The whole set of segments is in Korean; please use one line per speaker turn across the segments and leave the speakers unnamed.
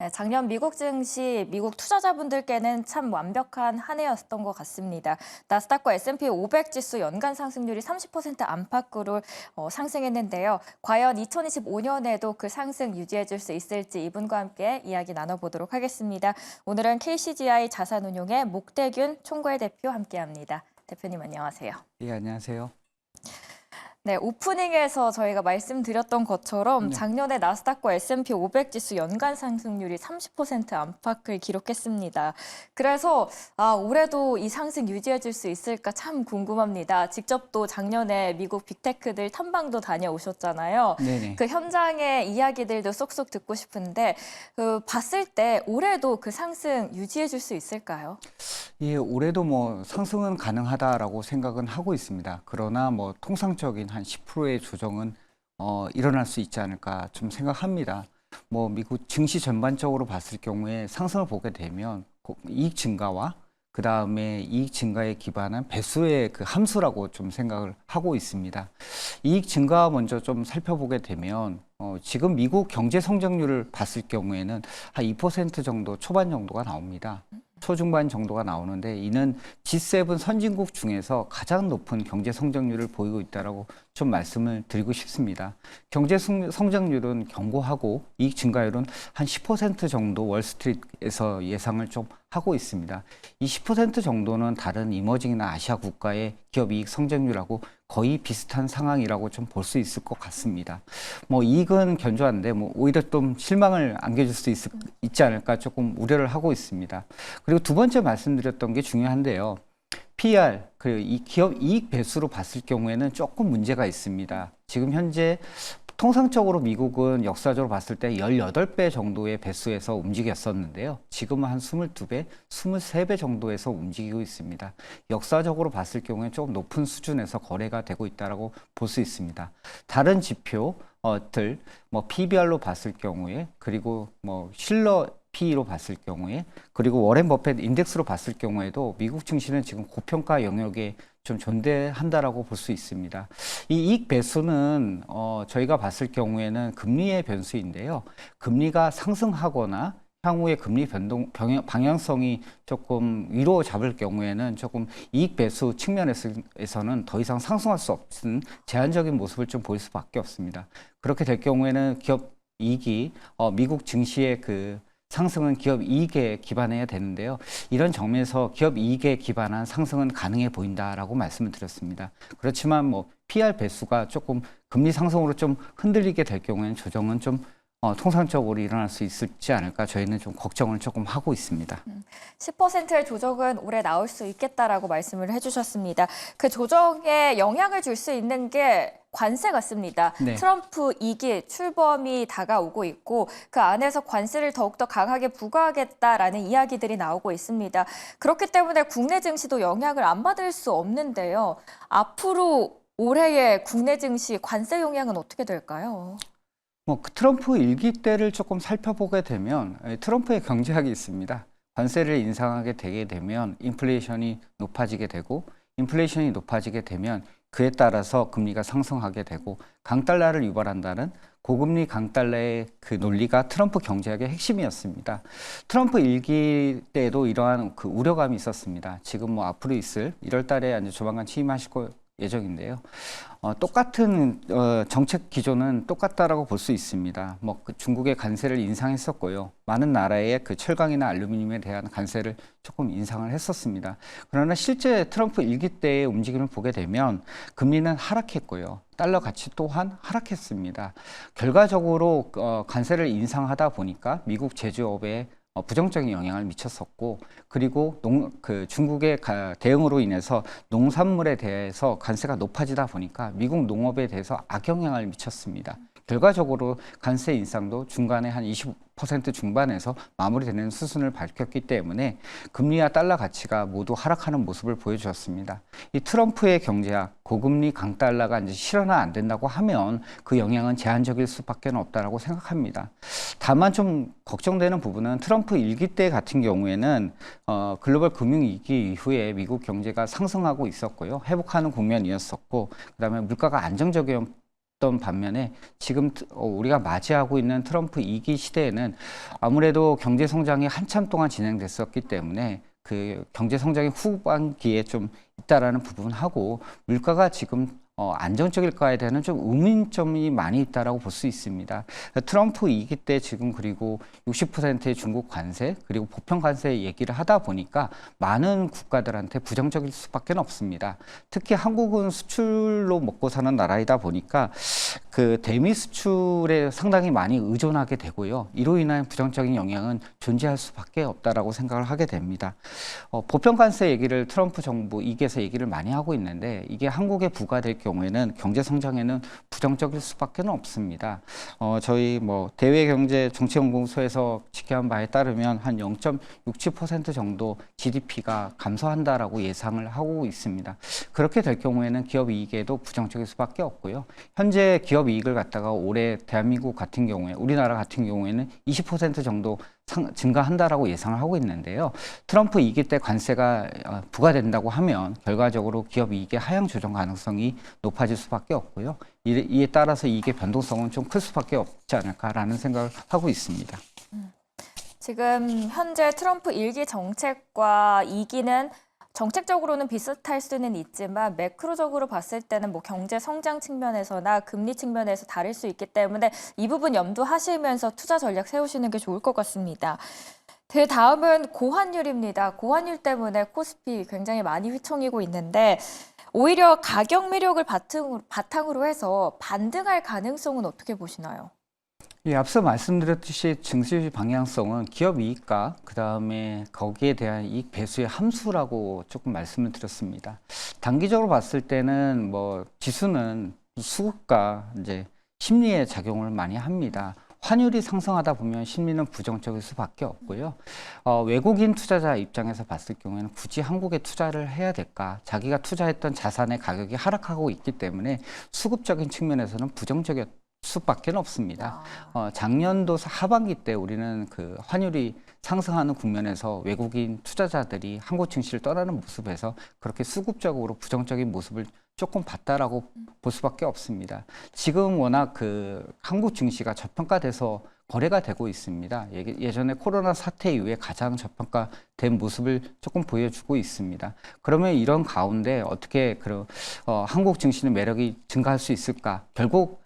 네, 작년 미국 증시, 미국 투자자분들께는 참 완벽한 한 해였던 것 같습니다. 나스닥과 S&P 500 지수 연간 상승률이 30% 안팎으로 상승했는데요. 과연 2025년에도 그 상승 유지해줄 수 있을지 이분과 함께 이야기 나눠보도록 하겠습니다. 오늘은 KCGI 자산운용의 목대균 총괄 대표 함께합니다. 대표님 안녕하세요.
예, 안녕하세요.
네, 오프닝에서 저희가 말씀드렸던 것처럼
네.
작년에 나스닥과 S&P 500 지수 연간 상승률이 30% 안팎을 기록했습니다. 그래서 올해도 이 상승 유지해 줄 수 있을까 참 궁금합니다. 직접 또 작년에 미국 빅테크들 탐방도 다녀오셨잖아요.
네네.
그 현장의 이야기들도 쏙쏙 듣고 싶은데 봤을 때 올해도 그 상승 유지해 줄 수 있을까요?
예, 올해도 뭐 상승은 가능하다라고 생각은 하고 있습니다. 그러나 뭐 통상적인 한 10%의 조정은 일어날 수 있지 않을까 좀 생각합니다. 뭐 미국 증시 전반적으로 봤을 경우에 상승을 보게 되면 이익 증가와 그 다음에 이익 증가에 기반한 배수의 그 함수라고 좀 생각을 하고 있습니다. 이익 증가 먼저 좀 살펴보게 되면 지금 미국 경제 성장률을 봤을 경우에는 한 2% 정도 초반 정도가 나옵니다. 초중반 정도가 나오는데 이는 G7 선진국 중에서 가장 높은 경제 성장률을 보이고 있다라고 좀 말씀을 드리고 싶습니다. 경제 성장률은 견고하고 이익 증가율은 한 10% 정도 월스트리트에서 예상을 좀 하고 있습니다. 이 10% 정도는 다른 이머징이나 아시아 국가의 기업 이익 성장률하고 거의 비슷한 상황이라고 좀 볼 수 있을 것 같습니다. 뭐 이익은 견조한데 뭐 오히려 좀 실망을 안겨줄 수 있지 않을까 조금 우려를 하고 있습니다. 그리고 두 번째 말씀드렸던 게 중요한데요. PR, 그리고 이 기업 이익 배수로 봤을 경우에는 조금 문제가 있습니다. 지금 현재 통상적으로 미국은 역사적으로 봤을 때 18배 정도의 배수에서 움직였었는데요. 지금은 한 22배, 23배 정도에서 움직이고 있습니다. 역사적으로 봤을 경우에 조금 높은 수준에서 거래가 되고 있다고 볼 수 있습니다. 다른 지표들, 뭐 PBR로 봤을 경우에, 그리고 뭐 실러 PE로 봤을 경우에, 그리고 워렌 버핏 인덱스로 봤을 경우에도 미국 증시는 지금 고평가 영역에 좀 존재한다라고 볼 수 있습니다. 이 이익 배수는 저희가 봤을 경우에는 금리의 변수인데요. 금리가 상승하거나 향후에 금리 방향성이 조금 위로 잡을 경우에는 조금 이익 배수 측면에서는 더 이상 상승할 수 없는 제한적인 모습을 좀 보일 수밖에 없습니다. 그렇게 될 경우에는 기업 이익이 미국 증시의 그 상승은 기업 이익에 기반해야 되는데요. 이런 점에서 기업 이익에 기반한 상승은 가능해 보인다라고 말씀을 드렸습니다. 그렇지만 뭐 PR 배수가 조금 금리 상승으로 좀 흔들리게 될 경우에는 조정은 좀 통상적으로 일어날 수 있을지 않을까 저희는 좀 걱정을 조금 하고 있습니다.
10%의 조정은 올해 나올 수 있겠다라고 말씀을 해주셨습니다. 그 조정에 영향을 줄 수 있는 게 관세 같습니다.
네.
트럼프 2기 출범이 다가오고 있고 그 안에서 관세를 더욱더 강하게 부과하겠다라는 이야기들이 나오고 있습니다. 그렇기 때문에 국내 증시도 영향을 안 받을 수 없는데요. 앞으로 올해의 국내 증시 관세 영향은 어떻게 될까요?
그 트럼프 일기 때를 조금 살펴보게 되면 트럼프의 경제학이 있습니다. 관세를 인상하게 되게 되면 인플레이션이 높아지게 되고 인플레이션이 높아지게 되면 그에 따라서 금리가 상승하게 되고 강달러를 유발한다는 고금리 강달러의 그 논리가 트럼프 경제학의 핵심이었습니다. 트럼프 일기 때도 이러한 그 우려감이 있었습니다. 지금 뭐 앞으로 있을 1월 달에 이제 조만간 취임하실 예정인데요. 똑같은 정책 기조는 똑같다라고 볼 수 있습니다. 뭐 그 중국의 관세를 인상했었고요. 많은 나라의 그 철강이나 알루미늄에 대한 관세를 조금 인상을 했었습니다. 그러나 실제 트럼프 일기 때의 움직임을 보게 되면 금리는 하락했고요. 달러 가치 또한 하락했습니다. 결과적으로 관세를 인상하다 보니까 미국 제조업에 부정적인 영향을 미쳤었고, 그리고 중국의 대응으로 인해서 농산물에 대해서 관세가 높아지다 보니까 미국 농업에 대해서 악영향을 미쳤습니다. 결과적으로 관세 인상도 중간에 한 20% 중반에서 마무리되는 수순을 밝혔기 때문에 금리와 달러 가치가 모두 하락하는 모습을 보여주었습니다. 이 트럼프의 경제학, 고금리 강달러가 이제 실현화 안 된다고 하면 그 영향은 제한적일 수밖에 없다라고 생각합니다. 다만 좀 걱정되는 부분은 트럼프 일기 때 같은 경우에는 글로벌 금융위기 이후에 미국 경제가 상승하고 있었고요. 회복하는 국면이었었고, 그다음에 물가가 안정적이었던 있던 반면에 지금 우리가 맞이하고 있는 트럼프 2기 시대에는 아무래도 경제 성장이 한참 동안 진행됐었기 때문에 그 경제 성장의 후반기에 좀 있다라는 부분하고 물가가 지금 안정적일까에 대한 좀 의문점이 많이 있다라고 볼 수 있습니다. 트럼프 2기 때 지금 그리고 60%의 중국 관세 그리고 보편 관세 얘기를 하다 보니까 많은 국가들한테 부정적일 수밖에 없습니다. 특히 한국은 수출로 먹고 사는 나라이다 보니까 그 대미 수출에 상당히 많이 의존하게 되고요. 이로 인한 부정적인 영향은 존재할 수밖에 없다라고 생각을 하게 됩니다. 보편 관세 얘기를 트럼프 정부 2기에서 얘기를 많이 하고 있는데 이게 한국에 부과될 경우에는 경제 성장에는 부정적일 수밖에 없습니다. 저희 뭐 대외경제정책연구소에서 집계한 바에 따르면 한 0.67% 정도 GDP가 감소한다라고 예상을 하고 있습니다. 그렇게 될 경우에는 기업 이익에도 부정적일 수밖에 없고요. 현재 기업 이익을 갖다가 올해 대한민국 같은 경우에 우리나라 같은 경우에는 20% 정도 증가한다라고 예상을 하고 있는데요. 트럼프 2기 때 관세가 부과된다고 하면 결과적으로 기업 이익의 하향 조정 가능성이 높아질 수밖에 없고요. 이에 따라서 이익의 변동성은 좀 클 수밖에 없지 않을까라는 생각을 하고 있습니다.
지금 현재 트럼프 1기 정책과 2기는 정책적으로는 비슷할 수는 있지만 매크로적으로 봤을 때는 뭐 경제 성장 측면에서나 금리 측면에서 다를 수 있기 때문에 이 부분 염두하시면서 투자 전략 세우시는 게 좋을 것 같습니다. 그 다음은 고환율입니다. 고환율 때문에 코스피 굉장히 많이 휘청이고 있는데 오히려 가격 매력을 바탕으로 해서 반등할 가능성은 어떻게 보시나요?
예, 앞서 말씀드렸듯이 증시 방향성은 기업 이익과 그다음에 거기에 대한 이익 배수의 함수라고 조금 말씀을 드렸습니다. 단기적으로 봤을 때는 뭐 지수는 수급과 이제 심리에 작용을 많이 합니다. 환율이 상승하다 보면 심리는 부정적일 수밖에 없고요. 외국인 투자자 입장에서 봤을 경우에는 굳이 한국에 투자를 해야 될까? 자기가 투자했던 자산의 가격이 하락하고 있기 때문에 수급적인 측면에서는 부정적일 수밖에 없습니다. 작년도 하반기 때 우리는 그 환율이 상승하는 국면에서 외국인 투자자들이 한국 증시를 떠나는 모습에서 그렇게 수급적으로 부정적인 모습을 조금 봤다라고 볼 수밖에 없습니다. 지금 워낙 그 한국 증시가 저평가돼서 거래가 되고 있습니다. 예전에 코로나 사태 이후에 가장 저평가된 모습을 조금 보여주고 있습니다. 그러면 이런 가운데 어떻게 한국 증시는 매력이 증가할 수 있을까? 결국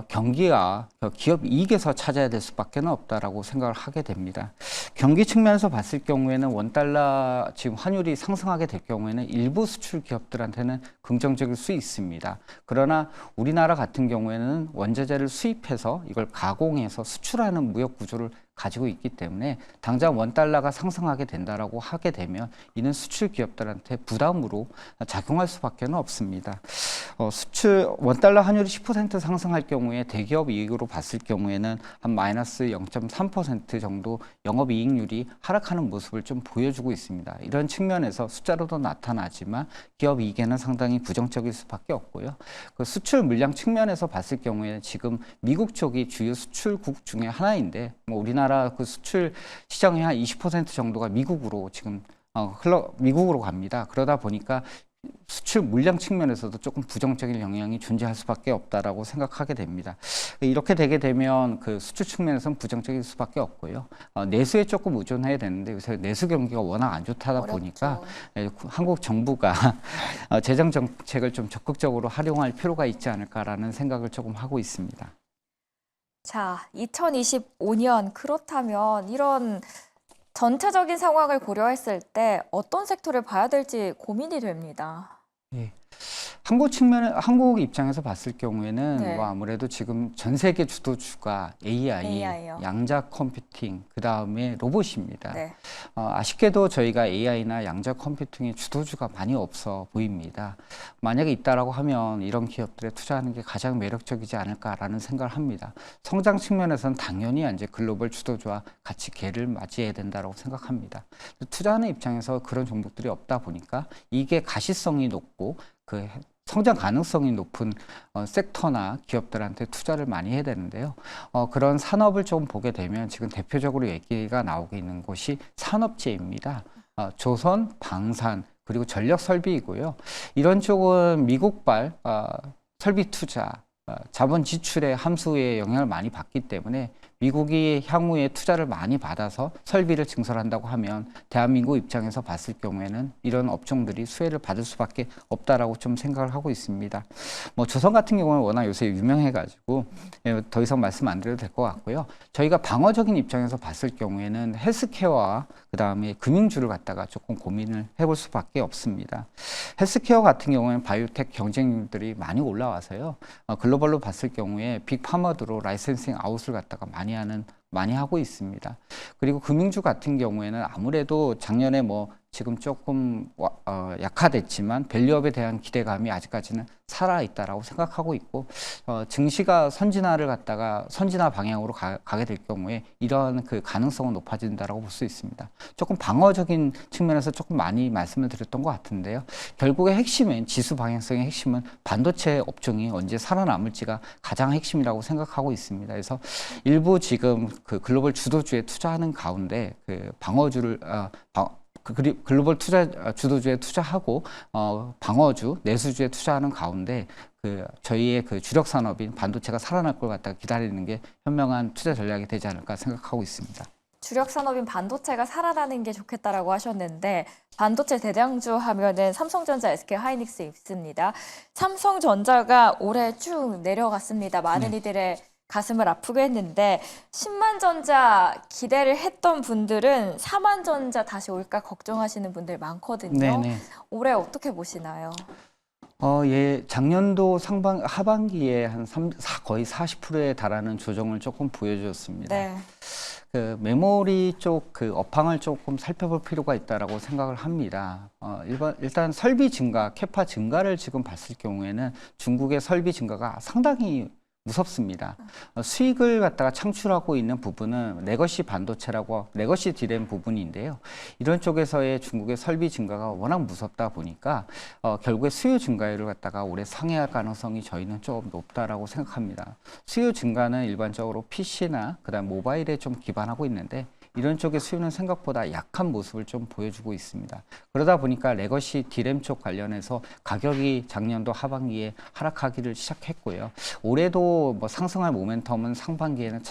경기가 기업 이익에서 찾아야 될 수밖에 없다라고 생각을 하게 됩니다. 경기 측면에서 봤을 경우에는 원달러 지금 환율이 상승하게 될 경우에는 일부 수출 기업들한테는 긍정적일 수 있습니다. 그러나 우리나라 같은 경우에는 원자재를 수입해서 이걸 가공해서 수출하는 무역 구조를 가지고 있기 때문에 당장 원달러가 상승하게 된다라고 하게 되면 이는 수출 기업들한테 부담으로 작용할 수밖에 없습니다. 수출 원달러 환율이 10% 상승할 경우에 대기업 이익으로 봤을 경우에는 한 마이너스 0.3% 정도 영업이익률이 하락하는 모습을 좀 보여주고 있습니다. 이런 측면에서 숫자로도 나타나지만 기업 이익에는 상당히 부정적일 수밖에 없고요. 그 수출 물량 측면에서 봤을 경우에 지금 미국 쪽이 주요 수출국 중에 하나인데 뭐 우리나라 그 수출 시장의 한 20% 정도가 미국으로 지금 미국으로 갑니다. 그러다 보니까 수출 물량 측면에서도 조금 부정적인 영향이 존재할 수밖에 없다라고 생각하게 됩니다. 이렇게 되게 되면 그 수출 측면에서는 부정적일 수밖에 없고요. 내수에 조금 의존해야 되는데 요새 내수 경기가 워낙 안 좋다 보니까 한국 정부가 재정 정책을 좀 적극적으로 활용할 필요가 있지 않을까라는 생각을 조금 하고 있습니다.
자, 2025년 그렇다면 이런 전체적인 상황을 고려했을 때 어떤 섹터를 봐야 될지 고민이 됩니다.
예. 한국 입장에서 봤을 경우에는
네.
뭐 아무래도 지금 전 세계 주도주가 AI,
AI요.
양자 컴퓨팅, 그 다음에 로봇입니다.
네.
아쉽게도 저희가 AI나 양자 컴퓨팅의 주도주가 많이 없어 보입니다. 만약에 있다라고 하면 이런 기업들에 투자하는 게 가장 매력적이지 않을까라는 생각을 합니다. 성장 측면에서는 당연히 이제 글로벌 주도주와 같이 개를 맞이해야 된다고 생각합니다. 투자하는 입장에서 그런 종목들이 없다 보니까 이게 가시성이 높고 그 성장 가능성이 높은 섹터나 기업들한테 투자를 많이 해야 되는데요. 그런 산업을 좀 보게 되면 지금 대표적으로 얘기가 나오고 있는 곳이 산업재입니다. 조선, 방산, 그리고 전력 설비이고요. 이런 쪽은 미국발 설비 투자, 자본 지출의 함수에 영향을 많이 받기 때문에 미국이 향후에 투자를 많이 받아서 설비를 증설한다고 하면 대한민국 입장에서 봤을 경우에는 이런 업종들이 수혜를 받을 수밖에 없다라고 좀 생각을 하고 있습니다. 뭐 조선 같은 경우는 워낙 요새 유명해가지고 더 이상 말씀 안 드려도 될 것 같고요. 저희가 방어적인 입장에서 봤을 경우에는 헬스케어와 그 다음에 금융주를 갖다가 조금 고민을 해볼 수밖에 없습니다. 헬스케어 같은 경우에는 바이오텍 경쟁률들이 많이 올라와서요. 글로벌로 봤을 경우에 빅파머드로 라이센싱 아웃을 갖다가 많이 하고 있습니다. 그리고 금융주 같은 경우에는 아무래도 작년에 뭐 지금 조금 약화됐지만 밸류업에 대한 기대감이 아직까지는 살아있다라고 생각하고 있고 증시가 선진화 방향으로 가게 될 경우에 이런 그 가능성은 높아진다라고 볼 수 있습니다. 조금 방어적인 측면에서 조금 많이 말씀을 드렸던 것 같은데요. 결국의 핵심은 지수 방향성의 핵심은 반도체 업종이 언제 살아남을지가 가장 핵심이라고 생각하고 있습니다. 그래서 일부 지금 그 글로벌 주도주에 투자하는 가운데 그 방어주를 글로벌 주도주에 투자하고 방어주, 내수주에 투자하는 가운데 저희의 그 주력 산업인 반도체가 살아날 걸 갖다가 기다리는 게 현명한 투자 전략이 되지 않을까 생각하고 있습니다.
주력 산업인 반도체가 살아나는 게 좋겠다라고 하셨는데 반도체 대장주 하면은 삼성전자, SK 하이닉스 있습니다. 삼성전자가 올해 쭉 내려갔습니다. 많은 이들의 가슴을 아프게 했는데 10만 전자 기대를 했던 분들은 4만 전자 다시 올까 걱정하시는 분들 많거든요.
네네.
올해 어떻게 보시나요?
작년도 하반기에 거의 40%에 달하는 조정을 조금 보여주었습니다.
네.
그 메모리 쪽 그 업황을 조금 살펴볼 필요가 있다라고 생각을 합니다. 일단 설비 증가, 캐파 증가를 지금 봤을 경우에는 중국의 설비 증가가 상당히 무섭습니다. 수익을 갖다가 창출하고 있는 부분은 레거시 반도체라고 레거시 디램 부분인데요. 이런 쪽에서의 중국의 설비 증가가 워낙 무섭다 보니까 결국에 수요 증가율을 갖다가 올해 상회할 가능성이 저희는 좀 높다라고 생각합니다. 수요 증가는 일반적으로 PC나 그다음 모바일에 좀 기반하고 있는데 이런 쪽의 수요는 생각보다 약한 모습을 좀 보여주고 있습니다. 그러다 보니까 레거시 디램 쪽 관련해서 가격이 작년도 하반기에 하락하기를 시작했고요. 올해도 뭐 상승할 모멘텀은 상반기에는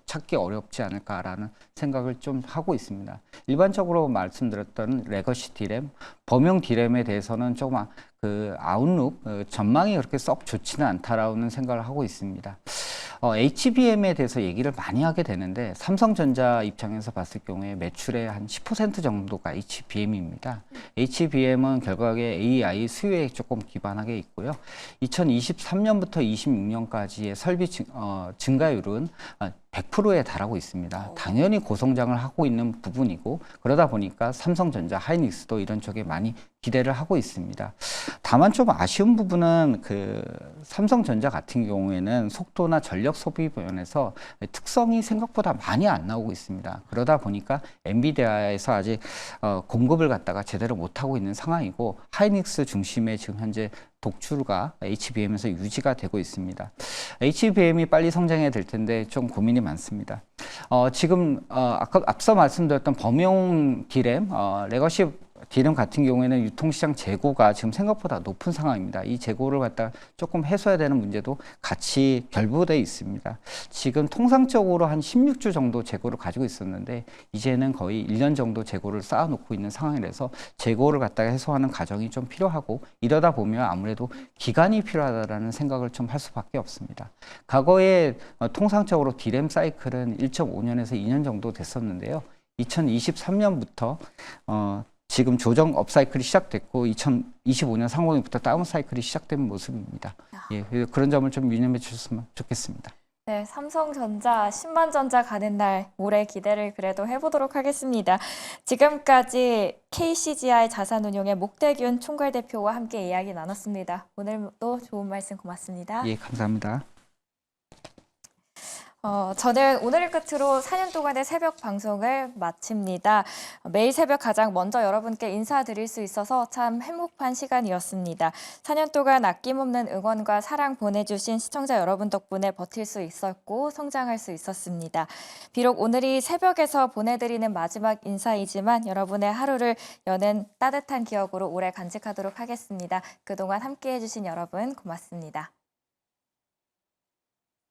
찾기 어렵지 않을까라는 생각을 좀 하고 있습니다. 일반적으로 말씀드렸던 레거시 디램, 범용 디램에 대해서는 조금 그 아웃룩, 전망이 그렇게 썩 좋지는 않다라는 생각을 하고 있습니다. HBM에 대해서 얘기를 많이 하게 되는데 삼성전자 입장에서 봤을 경우에 매출의 한 10% 정도가 HBM입니다. HBM은 결국에 AI 수요에 조금 기반하게 있고요. 2023년부터 26년까지의 설비 증가율은 100%에 달하고 있습니다. 당연히 고성장을 하고 있는 부분이고 그러다 보니까 삼성전자, 하이닉스도 이런 쪽에 많이 기대를 하고 있습니다. 다만 좀 아쉬운 부분은 그 삼성전자 같은 경우에는 속도나 전력 소비 면에서 특성이 생각보다 많이 안 나오고 있습니다. 그러다 보니까 엔비디아에서 아직 공급을 갖다가 제대로 못하고 있는 상황이고 하이닉스 중심의 지금 현재 독주가 HBM에서 유지가 되고 있습니다. HBM이 빨리 성장해야 될 텐데 좀 고민이 많습니다. 지금 앞서 말씀드렸던 범용 디램, 레거시 디램 같은 경우에는 유통시장 재고가 지금 생각보다 높은 상황입니다. 이 재고를 갖다 조금 해소해야 되는 문제도 같이 결부되어 있습니다. 지금 통상적으로 한 16주 정도 재고를 가지고 있었는데 이제는 거의 1년 정도 재고를 쌓아놓고 있는 상황이라서 재고를 갖다가 해소하는 과정이 좀 필요하고 이러다 보면 아무래도 기간이 필요하다는 생각을 좀 할 수밖에 없습니다. 과거에 통상적으로 디램 사이클은 1.5년에서 2년 정도 됐었는데요. 2023년부터 지금 조정 업사이클이 시작됐고 2025년 상반기부터 다운 사이클이 시작된 모습입니다. 예, 그런 점을 좀 유념해 주셨으면 좋겠습니다.
네, 삼성전자 10만 전자 가는 날 올해 기대를 그래도 해보도록 하겠습니다. 지금까지 KCGI 자산운용의 목대균 총괄대표와 함께 이야기 나눴습니다. 오늘도 좋은 말씀 고맙습니다.
예, 감사합니다.
저는 오늘을 끝으로 4년 동안의 새벽 방송을 마칩니다. 매일 새벽 가장 먼저 여러분께 인사드릴 수 있어서 참 행복한 시간이었습니다. 4년 동안 아낌없는 응원과 사랑 보내주신 시청자 여러분 덕분에 버틸 수 있었고 성장할 수 있었습니다. 비록 오늘이 새벽에서 보내드리는 마지막 인사이지만 여러분의 하루를 여는 따뜻한 기억으로 오래 간직하도록 하겠습니다. 그동안 함께해 주신 여러분 고맙습니다.